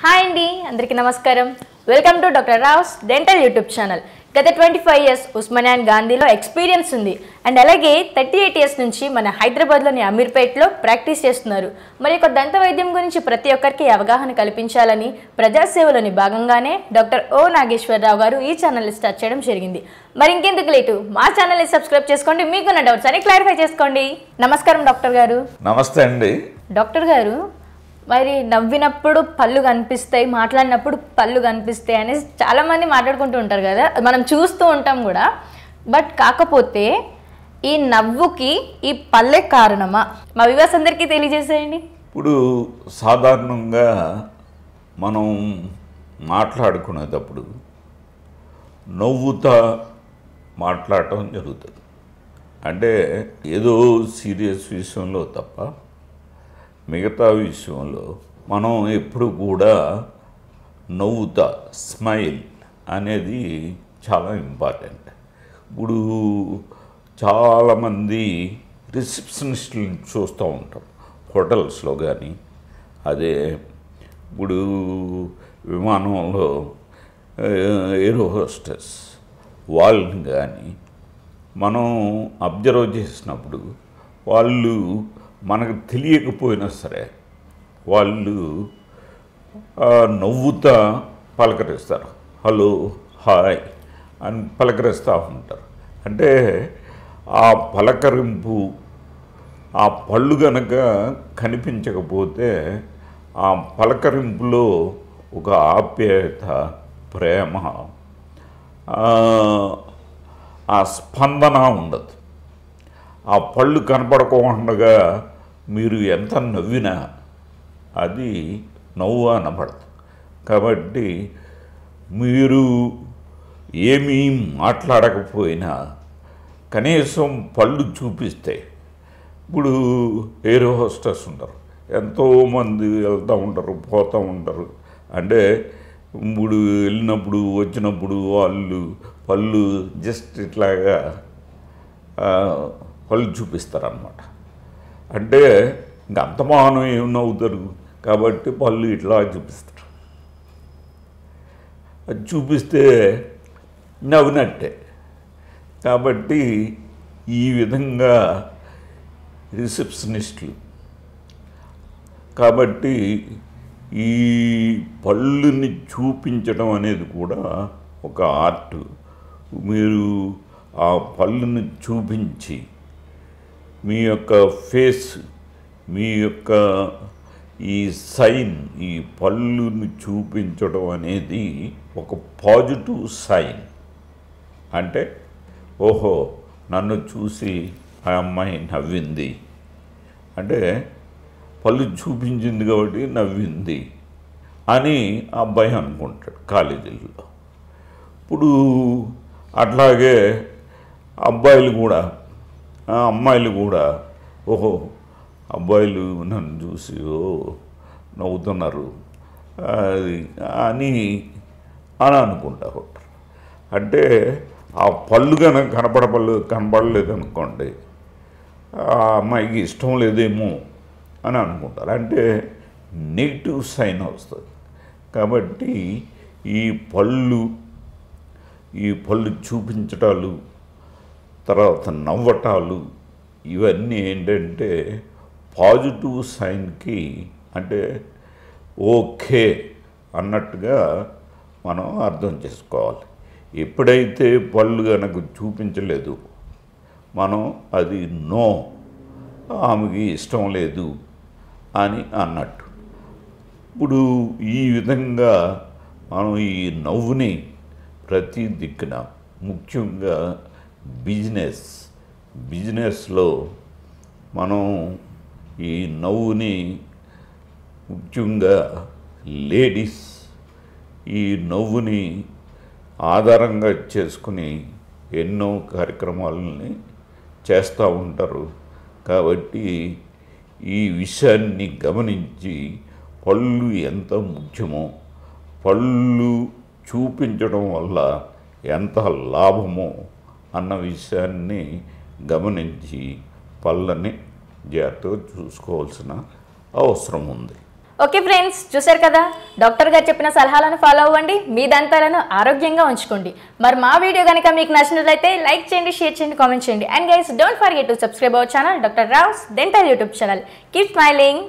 Hi అండి, అందరికీ నమస్కారం. Welcome to doctor Rao's dental YouTube channel. గత 25 ఇయర్స్ ఉస్మానియా అండ్ గాంధీలో ఎక్స్పీరియన్స్ ఉంది. అండ్ అలాగే 38 ఇయర్స్ నుంచి మన హైదరాబాద్లోని అమీర్పేట్లో ప్రాక్టీస్ చేస్తున్నారు. మరి యొక్క దంత వైద్యం గురించి ప్రతి ఒక్కరికి అవగాహన కల్పించాలని ప్రజాసేవలోని భాగంగానే డాక్టర్ ఓ నాగేశ్వరరావు గారు ఈ ఛానల్ని స్టార్ట్ చేయడం జరిగింది. మరి ఇంకెందుకు లేటు, మా ఛానల్ని సబ్స్క్రైబ్ చేసుకోండి, మీకున్న డౌట్స్ అని క్లారిఫై చేసుకోండి. నమస్కారం డాక్టర్ గారు. నమస్తే అండి. డాక్టర్ గారు, మరి నవ్వినప్పుడు పళ్ళు కనిపిస్తాయి, మాట్లాడినప్పుడు పళ్ళు కనిపిస్తాయి అనేసి చాలామంది మాట్లాడుకుంటూ ఉంటారు కదా, మనం చూస్తూ ఉంటాం కూడా. బట్ కాకపోతే ఈ నవ్వుకి ఈ పళ్ళే కారణమా? మా వ్యూవర్స్ అందరికీ తెలియజేసేయండి. ఇప్పుడు సాధారణంగా మనం మాట్లాడుకునేటప్పుడు నవ్వుతా మాట్లాడటం జరుగుతుంది. అంటే ఏదో సీరియస్ విషయంలో తప్ప మిగతా విషయంలో మనం ఎప్పుడు కూడా నవ్వుతా, స్మైల్ అనేది చాలా ఇంపార్టెంట్. ఇప్పుడు చాలామంది రిసెప్షనిస్టులను చూస్తూ ఉంటాం హోటల్స్లో కానీ, అదే ఇప్పుడు విమానంలో ఏరో హోస్టెస్ వాళ్ళని కానీ మనం అబ్జర్వ్ చేసినప్పుడు వాళ్ళు మనకు తెలియకపోయినా సరే వాళ్ళు నవ్వుతా పలకరిస్తారు, హలో హాయ్ అని పలకరిస్తూ ఉంటారు. అంటే ఆ పలకరింపు, ఆ పళ్ళు గనక కనిపించకపోతే ఆ పలకరింపులో ఒక ఆప్యాయత, ప్రేమ, ఆ స్పందన ఉండదు. ఆ పళ్ళు కనపడకుండా మీరు ఎంత నవ్వినా అది నవ్వు అనబడదు. కాబట్టి మీరు ఏమీ మాట్లాడకపోయినా కనీసం పళ్ళు చూపిస్తే, ఇప్పుడు ఎయిర్ హోస్టెస్ ఉంటారు, ఎంతోమంది వెళ్తూ ఉంటారు, పోతూ ఉంటారు. అంటే ఇప్పుడు వెళ్ళినప్పుడు వచ్చినప్పుడు వాళ్ళు పళ్ళు జస్ట్ ఇట్లాగా పళ్ళు చూపిస్తారన్నమాట. అంటే ఇంక అంతమానం ఏం నవ్వుతారు కాబట్టి పళ్ళు ఇట్లా చూపిస్తారు. అది చూపిస్తే నవ్వినట్టే. కాబట్టి ఈ విధంగా రిసెప్షనిస్టులు కాబట్టి ఈ పళ్ళుని చూపించడం అనేది కూడా ఒక ఆర్ట్. మీరు ఆ పళ్ళుని చూపించి మీ యొక్క ఫేస్, మీ యొక్క ఈ సైన్, ఈ పళ్ళుని చూపించడం అనేది ఒక పాజిటివ్ సైన్. అంటే ఓహో, నన్ను చూసి ఆ అమ్మాయి నవ్వింది అంటే పళ్ళు చూపించింది కాబట్టి నవ్వింది అని ఆ అబ్బాయి అనుకుంటాడు కాలేజీల్లో. ఇప్పుడు అట్లాగే అబ్బాయిలు కూడా, అమ్మాయిలు కూడా ఓహో, అబ్బాయిలు నన్ను చూసి నవ్వుతున్నారు అది అని అనుకుంటా ఉంటారు. అంటే ఆ పళ్ళు కనుక కనపడలేదు అనుకోండి, ఆ అమ్మాయికి ఇష్టం లేదేమో అని అనుకుంటారు. అంటే నెగిటివ్ సైన్ వస్తుంది. కాబట్టి ఈ పళ్ళు చూపించటాలు, తర్వాత నవ్వటాలు, ఇవన్నీ ఏంటంటే పాజిటివ్ సైన్కి, అంటే ఓకే అన్నట్టుగా మనం అర్థం చేసుకోవాలి. ఎప్పుడైతే పళ్ళు కనుక చూపించలేదు మనం అది నో, ఆమెకి ఇష్టం లేదు అని అన్నట్టు. ఇప్పుడు ఈ విధంగా మనం ఈ నవ్వుని ప్రతి దిక్కున, ముఖ్యంగా బిజినెస్లో మనం ఈ నవ్వుని, ముఖ్యంగా లేడీస్ ఈ నవ్వుని ఆధారంగా చేసుకుని ఎన్నో కార్యక్రమాలని చేస్తూ ఉంటారు. కాబట్టి ఈ విషయాన్ని గమనించి పళ్ళు ఎంత ముఖ్యమో, పళ్ళు చూపించడం వల్ల ఎంత లాభమో అన్న విషయాన్ని గమనించి పళ్ళని జాగ్రత్తగా చూసుకోవాల్సిన అవసరం ఉంది. ఓకే ఫ్రెండ్స్, చూశారు కదా, డాక్టర్ గారు చెప్పిన సలహాలను ఫాలో అవ్వండి, మీ దంతాలను ఆరోగ్యంగా ఉంచుకోండి. మరి మా వీడియో కనుక మీకు నచ్చినట్లయితే లైక్ చేయండి, షేర్ చేయండి, కామెంట్ చేయండి. And guys, don't forget to subscribe our channel doctor Rao's dental YouTube channel. Keep smiling.